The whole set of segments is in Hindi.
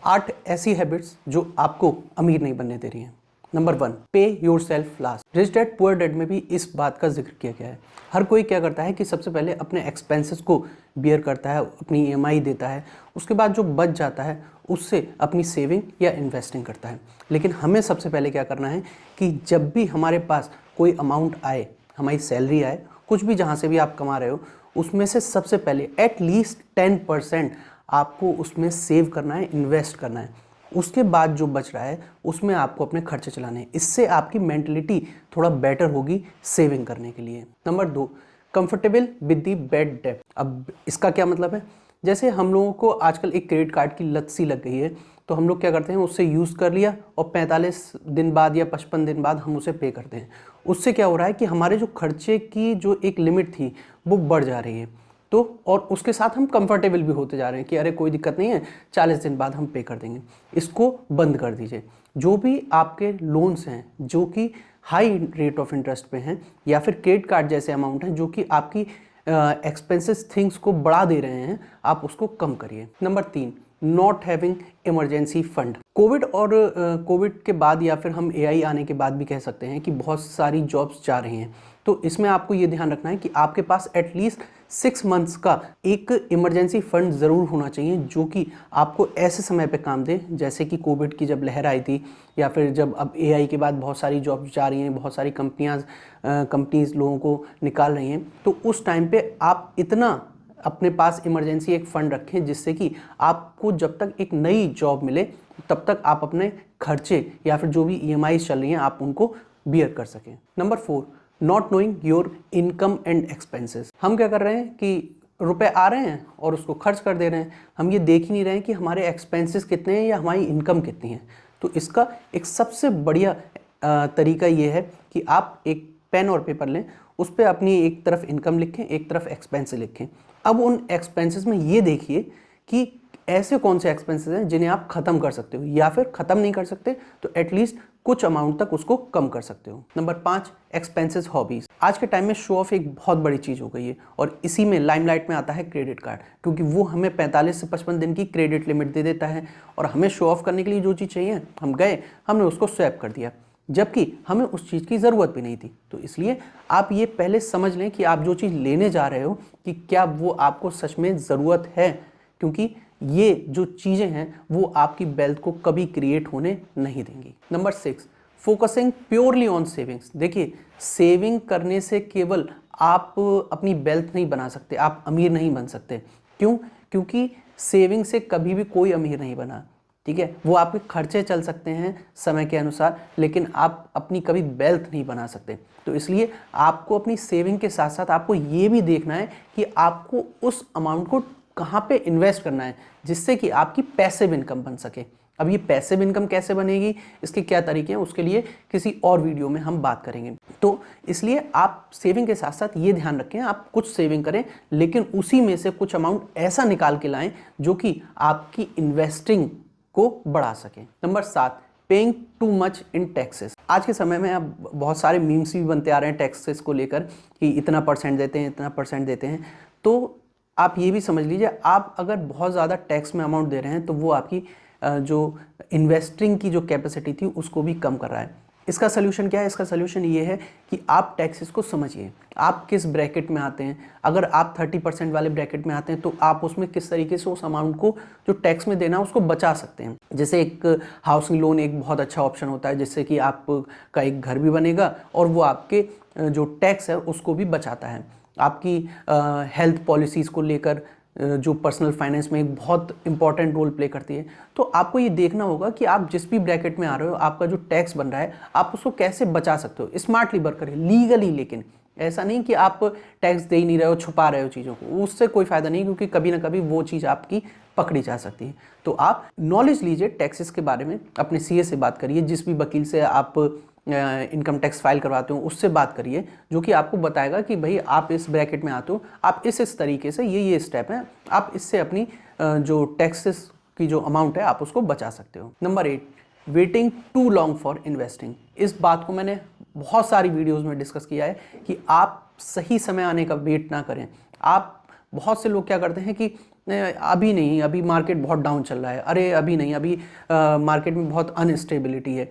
8 ऐसी हैबिट्स जो आपको अमीर नहीं बनने दे रही हैं। नंबर 1, पे your self last. Rich dad poor dad में भी इस बात का जिक्र किया गया है। हर कोई क्या करता है कि सबसे पहले अपने एक्सपेंसेस को बियर करता है, अपनी ईएमआई देता है, उसके बाद जो बच जाता है उससे अपनी सेविंग या इन्वेस्टिंग करता है। लेकिन हमें सबसे पहले क्या करना है कि जब भी हमारे पास कोई अमाउंट आए, हमारी सैलरी आए, कुछ भी जहाँ से भी आप कमा रहे हो, उसमें से सबसे पहले एटलीस्ट 10% आपको उसमें सेव करना है, इन्वेस्ट करना है। उसके बाद जो बच रहा है उसमें आपको अपने खर्चे चलाने हैं। इससे आपकी मेंटलिटी थोड़ा बेटर होगी सेविंग करने के लिए। Number 2, comfortable with the bad debt. अब इसका क्या मतलब है? जैसे हम लोगों को आजकल एक क्रेडिट कार्ड की लत सी लग गई है, तो हम लोग क्या करते हैं, उससे यूज़ कर लिया और 45 दिन बाद या 55 दिन बाद हम उसे पे करते हैं। उससे क्या हो रहा है कि हमारे जो खर्चे की जो एक लिमिट थी वो बढ़ जा रही है। तो और उसके साथ हम कंफर्टेबल भी होते जा रहे हैं कि अरे कोई दिक्कत नहीं है, 40 दिन बाद हम पे कर देंगे। इसको बंद कर दीजिए। जो भी आपके लोन्स हैं जो कि हाई रेट ऑफ इंटरेस्ट पे हैं, या फिर क्रेडिट कार्ड जैसे अमाउंट हैं जो कि आपकी एक्सपेंसेस थिंग्स को बढ़ा दे रहे हैं, आप उसको कम करिए। Number 3, not having emergency fund. Covid और कोविड के बाद या फिर हम एआई आने के बाद भी कह सकते हैं कि बहुत सारी जॉब्स जा रही हैं। तो इसमें आपको ये ध्यान रखना है कि आपके पास एटलीस्ट 6 मंथ्स का एक इमरजेंसी फंड ज़रूर होना चाहिए, जो कि आपको ऐसे समय पे काम दे, जैसे कि कोविड की जब लहर आई थी, या फिर जब अब एआई के बाद बहुत सारी जॉब्स जा रही हैं, बहुत सारी कंपनीज लोगों को निकाल रही हैं। तो उस टाइम पे आप इतना अपने पास इमरजेंसी एक फ़ंड रखें, जिससे कि आपको जब तक एक नई जॉब मिले तब तक आप अपने खर्चे या फिर जो भी ईएमआई चल रही हैं आप उनको बियर कर सकें। Number 4, not knowing your income and expenses. हम क्या कर रहे हैं कि रुपए आ रहे हैं और उसको खर्च कर दे रहे हैं, हम ये देख ही नहीं रहे हैं कि हमारे एक्सपेंसेस कितने हैं या हमारी इनकम कितनी है। तो इसका एक सबसे बढ़िया तरीका ये है कि आप एक पेन और पेपर लें, उस पर अपनी एक तरफ इनकम लिखें, एक तरफ एक्सपेंस लिखें। अब उन एक्सपेंसेस में ये देखिए कि ऐसे कौन से एक्सपेंसेस हैं जिन्हें आप खत्म कर सकते हो, या फिर खत्म नहीं कर सकते तो एटलीस्ट कुछ अमाउंट तक उसको कम कर सकते हो। Number 5, expenses hobbies. आज के टाइम में शो ऑफ एक बहुत बड़ी चीज़ हो गई है, और इसी में लाइमलाइट में आता है क्रेडिट कार्ड, क्योंकि वो हमें 45 से 55 दिन की क्रेडिट लिमिट दे देता है, और हमें शो ऑफ करने के लिए जो चीज़ चाहिए हम गए, हमने उसको स्वैप कर दिया, जबकि हमें उस चीज़ की ज़रूरत भी नहीं थी। तो इसलिए आप ये पहले समझ लें कि आप जो चीज़ लेने जा रहे हो कि क्या वो आपको सच में ज़रूरत है, क्योंकि ये जो चीज़ें हैं वो आपकी वेल्थ को कभी क्रिएट होने नहीं देंगी। Number 6, focusing purely on savings. देखिए, सेविंग करने से केवल आप अपनी वेल्थ नहीं बना सकते, आप अमीर नहीं बन सकते। क्यों? क्योंकि सेविंग से कभी भी कोई अमीर नहीं बना, ठीक है। वो आपके खर्चे चल सकते हैं समय के अनुसार, लेकिन आप अपनी कभी वेल्थ नहीं बना सकते। तो इसलिए आपको अपनी सेविंग के साथ साथ आपको ये भी देखना है कि आपको उस अमाउंट को कहाँ पे इन्वेस्ट करना है, जिससे कि आपकी पैसिव इनकम बन सके। अब ये पैसिव इनकम कैसे बनेगी, इसके क्या तरीके हैं, उसके लिए किसी और वीडियो में हम बात करेंगे। तो इसलिए आप सेविंग के साथ साथ ये ध्यान रखें, आप कुछ सेविंग करें, लेकिन उसी में से कुछ अमाउंट ऐसा निकाल के लाएं जो कि आपकी इन्वेस्टिंग को बढ़ा सके। Number 7, paying too much in taxes. आज के समय में अब बहुत सारे मीम्स भी बनते आ रहे हैं टैक्सेस को लेकर कि इतना परसेंट देते हैं, इतना परसेंट देते हैं। तो आप ये भी समझ लीजिए, आप अगर बहुत ज़्यादा टैक्स में अमाउंट दे रहे हैं तो वो आपकी जो इन्वेस्टिंग की जो कैपेसिटी थी उसको भी कम कर रहा है। इसका सलूशन क्या है? इसका सलूशन ये है कि आप टैक्सेस को समझिए, आप किस ब्रैकेट में आते हैं। अगर आप 30% वाले ब्रैकेट में आते हैं तो आप उसमें किस तरीके से उस अमाउंट को जो टैक्स में देना है उसको बचा सकते हैं। जैसे एक हाउसिंग लोन एक बहुत अच्छा ऑप्शन होता है, जिससे कि आपका एक घर भी बनेगा और वो आपके जो टैक्स है उसको भी बचाता है। आपकी हेल्थ पॉलिसीज़ को लेकर जो पर्सनल फाइनेंस में एक बहुत इंपॉर्टेंट रोल प्ले करती है। तो आपको ये देखना होगा कि आप जिस भी ब्रैकेट में आ रहे हो, आपका जो टैक्स बन रहा है आप उसको कैसे बचा सकते हो। स्मार्टली वर्क करिए, लीगली, लेकिन ऐसा नहीं कि आप टैक्स दे ही नहीं रहे हो, छुपा रहे हो चीज़ों को, उससे कोई फ़ायदा नहीं, क्योंकि कभी ना कभी वो चीज़ आपकी पकड़ी जा सकती है। तो आप नॉलेज लीजिए टैक्सेस के बारे में, अपने सीए से बात करिए, जिस भी वकील से आप इनकम टैक्स फाइल करवाते हो उससे बात करिए, जो कि आपको बताएगा कि भाई आप इस ब्रैकेट में आते हो, आप इस तरीके से ये स्टेप हैं, आप इससे अपनी जो टैक्सेस की जो अमाउंट है आप उसको बचा सकते हो। Number 8, waiting too long for investing. इस बात को मैंने बहुत सारी वीडियोज़ में डिस्कस किया है कि आप सही समय आने का वेट ना करें। आप बहुत से लोग क्या करते हैं कि नहीं अभी नहीं, अभी मार्केट बहुत डाउन चल रहा है, अरे अभी नहीं, अभी मार्केट में बहुत अनस्टेबिलिटी है।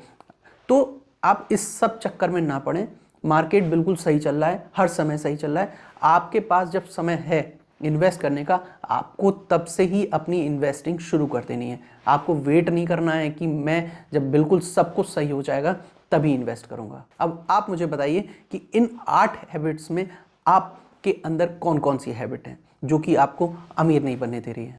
तो आप इस सब चक्कर में ना पड़ें। मार्केट बिल्कुल सही चल रहा है, हर समय सही चल रहा है। आपके पास जब समय है इन्वेस्ट करने का, आपको तब से ही अपनी इन्वेस्टिंग शुरू कर देनी है। आपको वेट नहीं करना है कि मैं जब बिल्कुल सब कुछ सही हो जाएगा तभी इन्वेस्ट करूंगा। अब आप मुझे बताइए कि इन 8 हैबिट्स में आपके अंदर कौन कौन सी हैबिट है जो कि आपको अमीर नहीं बनने दे रही है।